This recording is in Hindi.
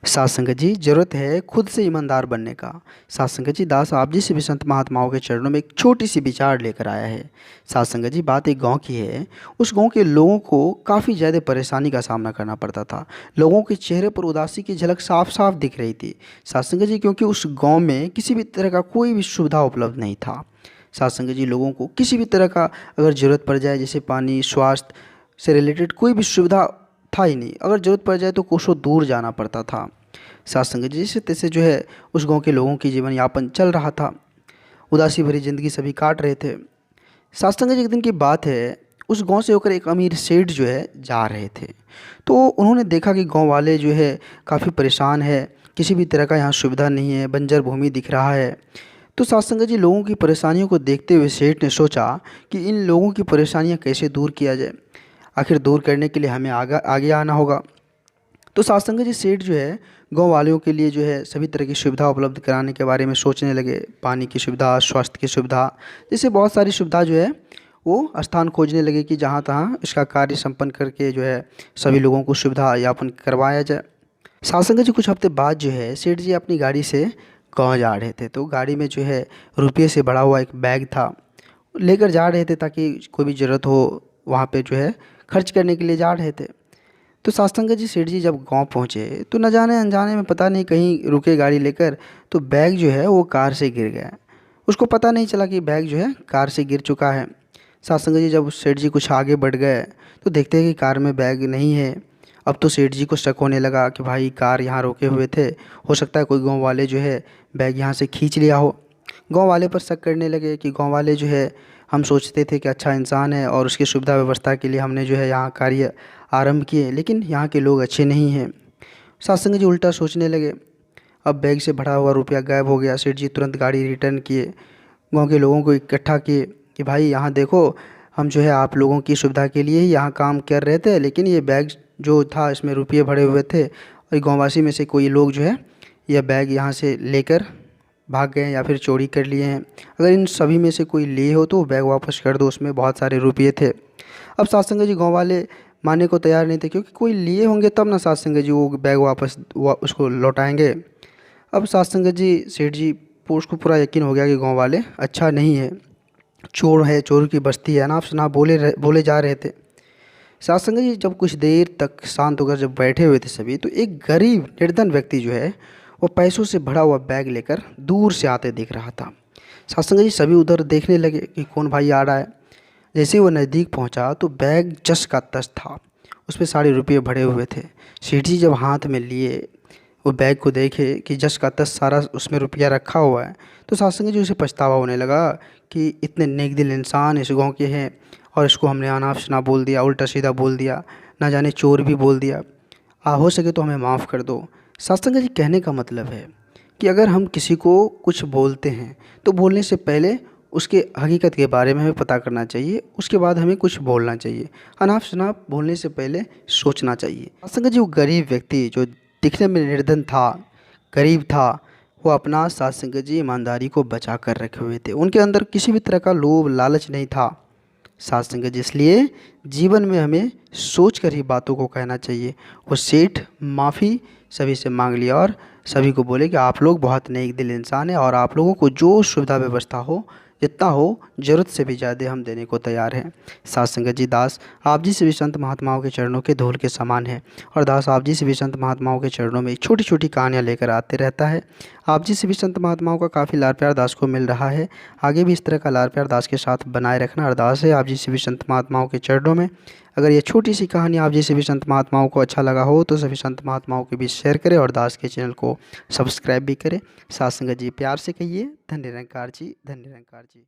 सात संगत जी, जरूरत है खुद से ईमानदार बनने का। सात संगत जी, दास आप जी से भी संत महात्माओं के चरणों में एक छोटी सी विचार लेकर आया है। सात संगत जी, बात एक गांव की है। उस गांव के लोगों को काफ़ी ज़्यादा परेशानी का सामना करना पड़ता था। लोगों के चेहरे पर उदासी की झलक साफ साफ दिख रही थी। सात संगत जी, क्योंकि उस गाँव में किसी भी तरह का कोई भी सुविधा उपलब्ध नहीं था। सात संगत जी, लोगों को किसी भी तरह का अगर ज़रूरत पड़ जाए, जैसे पानी, स्वास्थ्य से रिलेटेड कोई भी सुविधा था ही नहीं। अगर ज़रूरत पड़ जाए तो कोसों दूर जाना पड़ता था। सात संगत जी, जैसे तैसे जो है उस गांव के लोगों की जीवन यापन चल रहा था। उदासी भरी ज़िंदगी सभी काट रहे थे। सात संगत जी, एक दिन की बात है, उस गांव से होकर एक अमीर सेठ जो है जा रहे थे। तो उन्होंने देखा कि गांव वाले जो है काफ़ी परेशान है, किसी भी तरह का यहाँ सुविधा नहीं है, बंजर भूमि दिख रहा है। तो सात संगत जी, लोगों की परेशानियों को देखते हुए सेठ ने सोचा कि इन लोगों की परेशानियाँ कैसे दूर किया जाए। आखिर दूर करने के लिए हमें आगे आगे आना होगा। तो सात संगत जी, सेठ जो है गांव वालों के लिए जो है सभी तरह की सुविधा उपलब्ध कराने के बारे में सोचने लगे। पानी की सुविधा, स्वास्थ्य की सुविधा, जैसे बहुत सारी सुविधा जो है वो स्थान खोजने लगे कि जहाँ तहाँ इसका कार्य संपन्न करके जो है सभी लोगों को सुविधा यापन करवाया जाए। सात संगत जी, कुछ हफ्ते बाद जो है सेठ जी अपनी गाड़ी से गाँव जा रहे थे। तो गाड़ी में जो है रुपये से भरा हुआ एक बैग था, लेकर जा रहे थे ताकि कोई भी ज़रूरत हो वहाँ पे जो है खर्च करने के लिए जा रहे थे। तो साष्टांग जी, सेठ जी जब गांव पहुंचे तो न जाने अनजाने में पता नहीं कहीं रुके गाड़ी लेकर, तो बैग जो है वो कार से गिर गया। उसको पता नहीं चला कि बैग जो है कार से गिर चुका है। साष्टांग जी, जब सेठ जी कुछ आगे बढ़ गए तो देखते हैं कि कार में बैग नहीं है। अब तो सेठ जी को शक होने लगा कि भाई कार यहाँ रोके हुए थे, हो सकता है कोई गाँव वाले जो है बैग यहाँ से खींच लिया हो। गाँव वाले पर शक करने लगे कि गाँव वाले जो है, हम सोचते थे कि अच्छा इंसान है और उसकी सुविधा व्यवस्था के लिए हमने जो है यहाँ कार्य आरंभ किए, लेकिन यहाँ के लोग अच्छे नहीं हैं। सत्संग जी उल्टा सोचने लगे। अब बैग से भरा हुआ रुपया गायब हो गया। सेठ जी तुरंत गाड़ी रिटर्न किए, गांव के लोगों को इकट्ठा किए कि भाई यहाँ देखो, हम जो है आप लोगों की सुविधा के लिए ही यहाँ काम कर रहे थे, लेकिन ये बैग जो था इसमें रुपये भरे हुए थे और गाँववासी में से कोई लोग जो है यह बैग यहाँ से लेकर भाग गए या फिर चोरी कर लिए हैं। अगर इन सभी में से कोई लिए हो तो वो बैग वापस कर दो, उसमें बहुत सारे रुपये थे। अब सत्संग जी गाँव वाले मानने को तैयार नहीं थे, क्योंकि कोई लिए होंगे तब ना सत्संग जी वो बैग वापस उसको लौटाएंगे। अब सत्संग जी, सेठ जी उसको पूरा यकीन हो गया कि गांव वाले अच्छा नहीं है, चोर है, चोर की बस्ती है, अनाप शनाप बोले जा रहे थे। सत्संग जी जब कुछ देर तक शांत होकर जब बैठे हुए थे सभी, तो एक गरीब निर्धन व्यक्ति जो है वो पैसों से भरा हुआ बैग लेकर दूर से आते दिख रहा था। सत्संग जी सभी उधर देखने लगे कि कौन भाई आ रहा है। जैसे ही वो नज़दीक पहुंचा तो बैग जस का तस था, उसमें सारे रुपये भरे हुए थे। सेठ जी जब हाथ में लिए वो बैग को देखे कि जस का तस सारा उसमें रुपया रखा हुआ है, तो सत्संग जी उसे पछतावा होने लगा कि इतने नेक दिल इंसान इस गांव के हैं और इसको हमने अनाप शनाप बोल दिया, उल्टा सीधा बोल दिया, ना जाने चोर भी बोल दिया। हो सके तो हमें माफ़ कर दो। सत्संग जी कहने का मतलब है कि अगर हम किसी को कुछ बोलते हैं तो बोलने से पहले उसके हकीकत के बारे में हमें पता करना चाहिए, उसके बाद हमें कुछ बोलना चाहिए। अनाप शनाप बोलने से पहले सोचना चाहिए। सत्संग जी, वो गरीब व्यक्ति जो दिखने में निर्धन था, गरीब था, वो अपना सत्संग जी ईमानदारी को बचा कर रखे हुए थे। उनके अंदर किसी भी तरह का लोभ लालच नहीं था। साथ संगत जी, इसलिए जीवन में हमें सोच कर ही बातों को कहना चाहिए। वो सेठ माफ़ी सभी से मांग लिया और सभी को बोले कि आप लोग बहुत नेक दिल इंसान हैं और आप लोगों को जो सुविधा व्यवस्था हो, जितना हो, ज़रूरत से भी ज़्यादा हम देने को तैयार हैं। साथ संगत जी, दास आप जी से भी संत महात्माओं के चरणों के धूल के समान है और दास आप जी से भी संत महात्माओं के चरणों में छोटी छोटी कहानियाँ लेकर आते रहता है। आप जी से भी संत महात्माओं का काफ़ी लाड़ प्यार दास को मिल रहा है। आगे भी इस तरह का लाड़ प्यार दास के साथ बनाए रखना अरदास है आप जी से भी संत महात्माओं के चरणों में। अगर ये छोटी सी कहानी आप जी से भी संत महात्माओं को अच्छा लगा हो तो सभी संत महात्माओं के बीच शेयर करें और दास के चैनल को सब्सक्राइब भी करें। साथ संगत जी, प्यार से कहिए धन्य निरंकार जी, धन्य निरंकार जी।